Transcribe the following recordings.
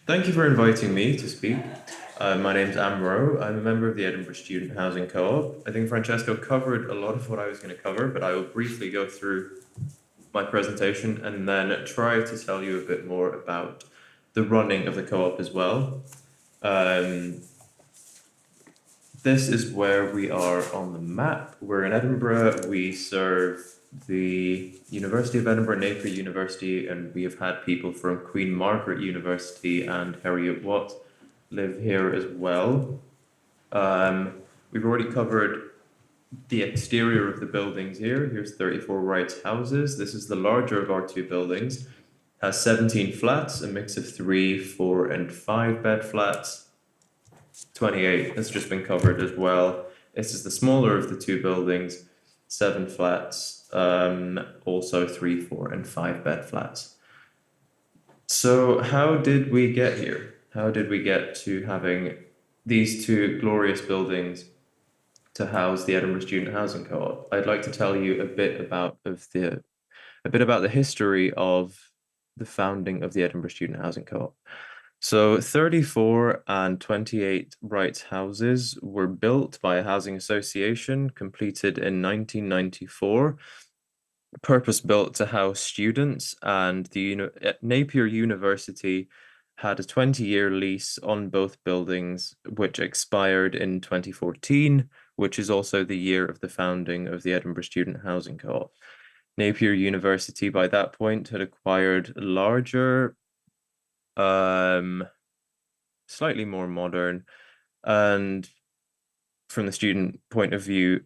Thank you for inviting me to speak. My name's Amrou. I'm a member of the Edinburgh Student Housing Co-op. I think Francesco covered a lot of what I was going to cover, but I will briefly go through my presentation and then try to tell you a bit more about the running of the co-op as well. Um, this is where we are on the map. We're in Edinburgh. We serve the University of Edinburgh, Napier University, and we have had people from Queen Margaret University and Heriot Watt live here as well. Um, we've already covered the exterior of the buildings here. Here's 34 Wright's houses. This is the larger of our two buildings. Has 17 flats, a mix of 3, 4, and 5 bed flats. 28 has just been covered as well. This is the smaller of the two buildings, 7 flats, also 3, 4, and 5 bed flats. So how did we get here? How did we get to having these two glorious buildings to house the Edinburgh Student Housing Co-op? I'd like to tell you a bit about the history of the founding of the Edinburgh Student Housing Co-op. So 34 and 28 Wright's houses were built by a housing association, completed in 1994, purpose-built to house students, and the Napier University had a 20-year lease on both buildings, which expired in 2014, which is also the year of the founding of the Edinburgh Student Housing Co-op. Napier University by that point had acquired larger, slightly more modern, and from the student point of view,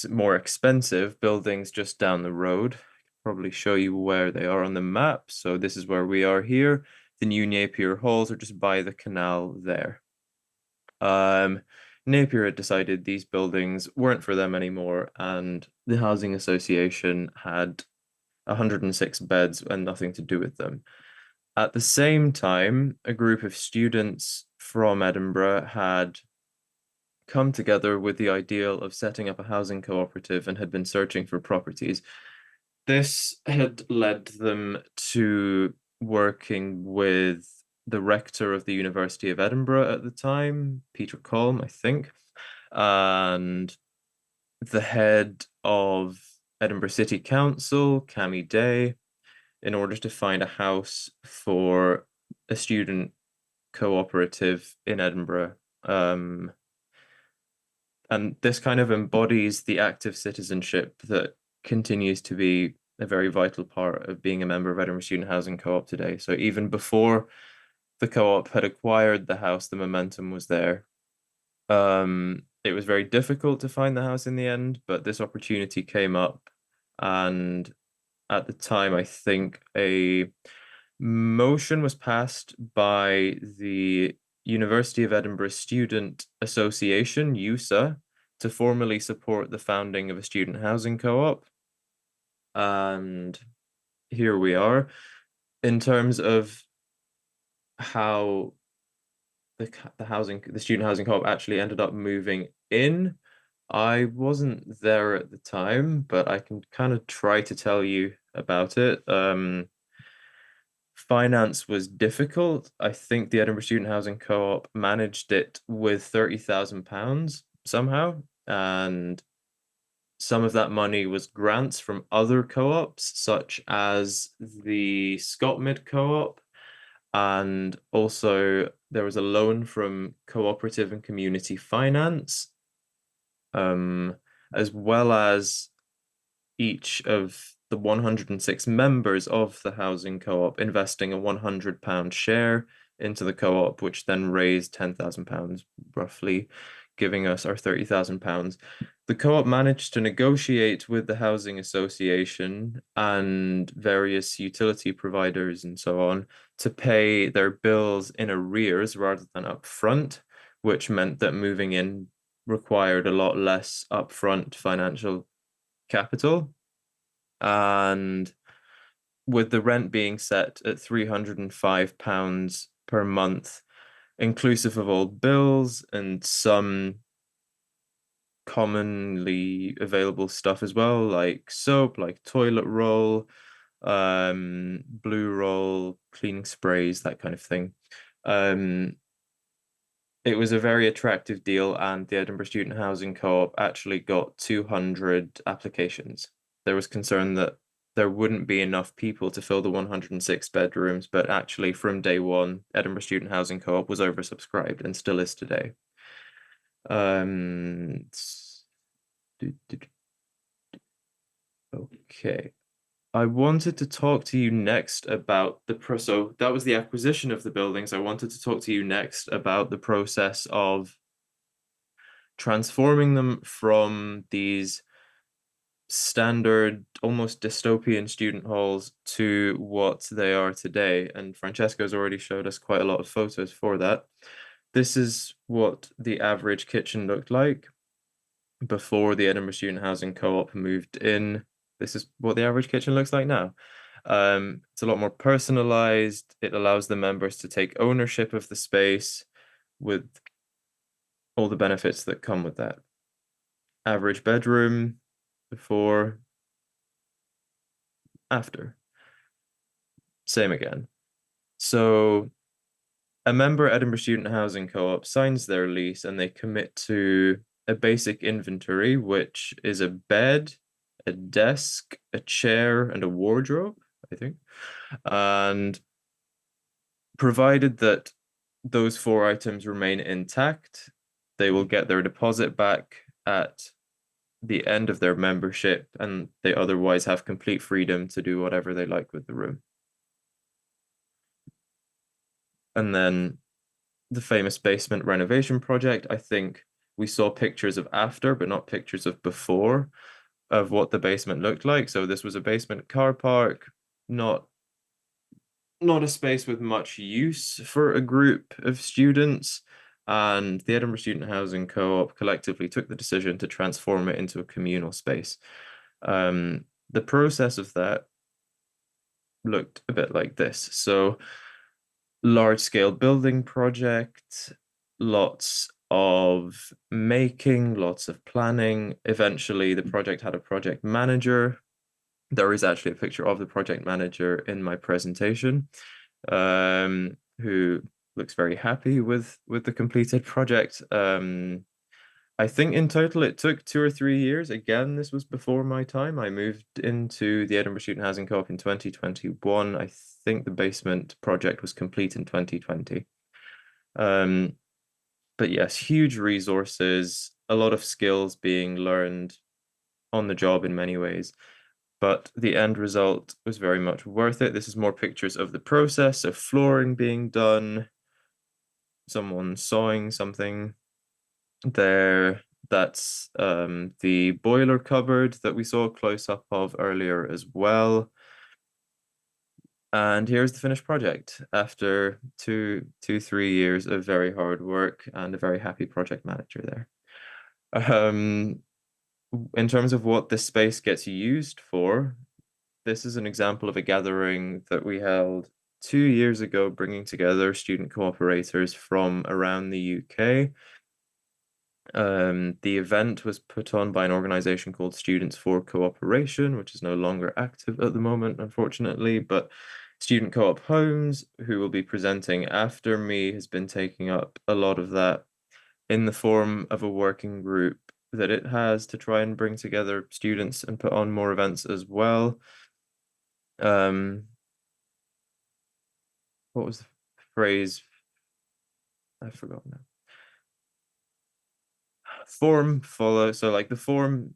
more expensive buildings just down the road. I can probably show you where they are on the map. So this is where we are here. The new Napier halls are just by the canal there. Napier had decided these buildings weren't for them anymore, and the housing association had 106 beds and nothing to do with them. At the same time, a group of students from Edinburgh had come together with the ideal of setting up a housing cooperative and had been searching for properties. This had led them to working with the rector of the University of Edinburgh at the time, Peter Colm, I think, and the head of Edinburgh City Council, Cammy Day, in order to find a house for a student cooperative in Edinburgh. And this kind of embodies the active citizenship that continues to be a very vital part of being a member of Edinburgh Student Housing Co-op today. So even before the co-op had acquired the house, the momentum was there. It was very difficult to find the house in the end, but this opportunity came up, and at the time, I think a motion was passed by the University of Edinburgh Student Association, USA, to formally support the founding of a student housing co-op. And here we are. In terms of how the student housing co-op actually ended up moving in, I wasn't there at the time, but I can kind of try to tell you about it. Finance was difficult. I think the Edinburgh Student Housing Co-op managed it with £30,000 somehow, and some of that money was grants from other co-ops, such as the Scotmid Co-op, and also there was a loan from Cooperative and Community Finance, um, as well as each of the 106 members of the housing co-op investing a £100 share into the co-op, which then raised £10,000 roughly, giving us our £30,000. The co-op managed to negotiate with the housing association and various utility providers and so on to pay their bills in arrears rather than upfront, which meant that moving in required a lot less upfront financial capital. And with the rent being set at £305 per month, inclusive of all bills and some commonly available stuff as well, like soap, like toilet roll, blue roll, cleaning sprays, that kind of thing. Um, it was a very attractive deal, and the Edinburgh Student Housing Co-op actually got 200 applications. There was concern that there wouldn't be enough people to fill the 106 bedrooms, but actually, from day one, Edinburgh Student Housing Co-op was oversubscribed and still is today. Um, okay. I wanted to talk to you next about so that was the acquisition of the buildings. I wanted to talk to you next about the process of transforming them from these standard, almost dystopian student halls to what they are today. And Francesco's already showed us quite a lot of photos for that. This is what the average kitchen looked like before the Edinburgh Student Housing Co-op moved in. This is what the average kitchen looks like now. It's a lot more personalized. It allows the members to take ownership of the space with all the benefits that come with that. Average bedroom before, after. Same again. So a member at Edinburgh Student Housing Co-op signs their lease and they commit to a basic inventory, which is a bed, a desk, a chair, and a wardrobe, I think. And provided that those four items remain intact, they will get their deposit back at the end of their membership, and they otherwise have complete freedom to do whatever they like with the room. And then the famous basement renovation project, I think we saw pictures of after, but not pictures of before, of what the basement looked like. So this was a basement car park, not a space with much use for a group of students. And the Edinburgh Student Housing Co-op collectively took the decision to transform it into a communal space. The process of that looked a bit like this. So large scale building project, lots of making, lots of planning. Eventually, the project had a project manager. There is actually a picture of the project manager in my presentation, who looks very happy with the completed project. I think in total it took 2 or 3 years. Again, this was before my time. I moved into the Edinburgh Student Housing Co-op in 2021. I think the basement project was complete in 2020. But yes, huge resources, a lot of skills being learned on the job in many ways. But the end result was very much worth it. This is more pictures of the process of flooring being done, someone sawing something there. That's the boiler cupboard that we saw a close up of earlier as well. And here's the finished project after 3 years of very hard work and a very happy project manager there. In terms of what this space gets used for, this is an example of a gathering that we held 2 years ago, bringing together student cooperators from around the UK. The event was put on by an organization called Students for Cooperation, which is no longer active at the moment, unfortunately, but Student Co-op Homes, who will be presenting after me, has been taking up a lot of that in the form of a working group that it has to try and bring together students and put on more events as well. What was the phrase? I forgot now. Form follow. So like the form.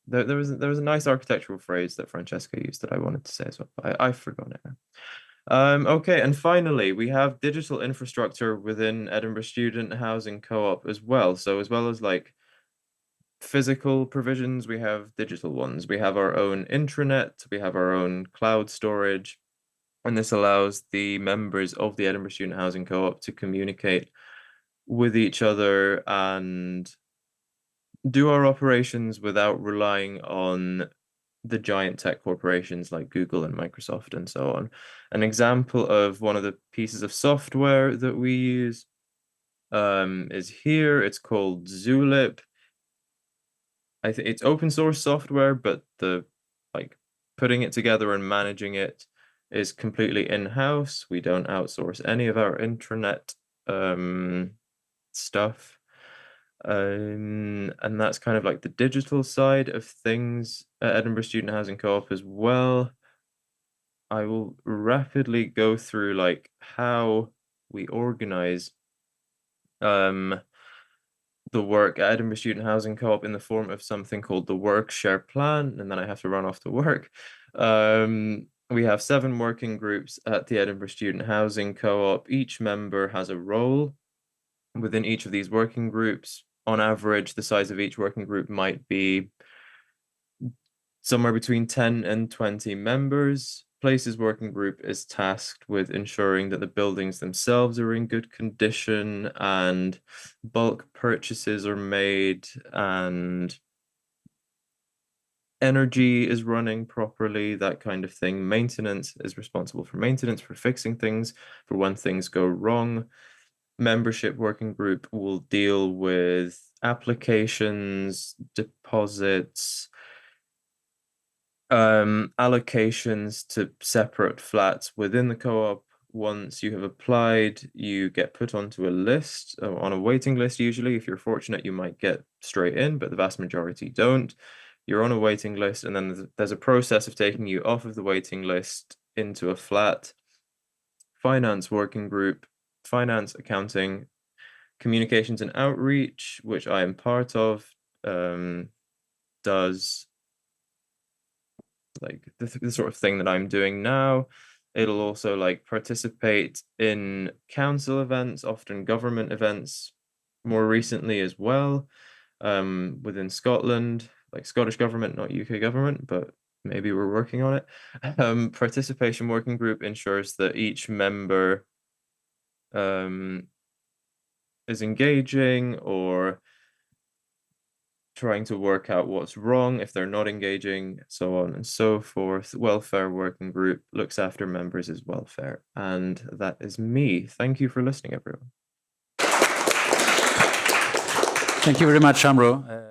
There was a nice architectural phrase that Francesca used that I wanted to say as well. I've forgotten it now. Okay, and finally, we have digital infrastructure within Edinburgh Student Housing Co-op as well. So as well as like physical provisions, we have digital ones. We have our own intranet, we have our own cloud storage, and this allows the members of the Edinburgh Student Housing Co-op to communicate with each other and do our operations without relying on the giant tech corporations like Google and Microsoft and so on. An example of one of the pieces of software that we use is here. It's called Zulip. I think it's open source software, but the like putting it together and managing it is completely in-house. We don't outsource any of our intranet stuff. And that's kind of like the digital side of things at Edinburgh Student Housing Co-op as well. I will rapidly go through like how we organize the work at Edinburgh Student Housing Co-op in the form of something called the Work Share Plan, and then I have to run off to work. We have 7 working groups at the Edinburgh Student Housing Co-op. Each member has a role within each of these working groups. On average, the size of each working group might be somewhere between 10 and 20 members. Places working group is tasked with ensuring that the buildings themselves are in good condition and bulk purchases are made and energy is running properly, that kind of thing. Maintenance is responsible for maintenance, for fixing things, for when things go wrong. Membership working group will deal with applications, deposits, allocations to separate flats within the co-op. Once you have applied, you get put onto a list, on a waiting list usually. If you're fortunate, you might get straight in, but the vast majority don't. You're on a waiting list, and then there's a process of taking you off of the waiting list into a flat. Finance working group, finance, accounting, communications and outreach, which I am part of, does like the sort of thing that I'm doing now. It'll also like participate in council events, often government events, more recently as well, within Scotland, like Scottish government, not UK government, but maybe we're working on it. Participation working group ensures that each member is engaging or trying to work out what's wrong if they're not engaging, so on and so forth. Welfare working group looks after members' welfare. And that is me. Thank you for listening, everyone. Thank you very much, Amrou.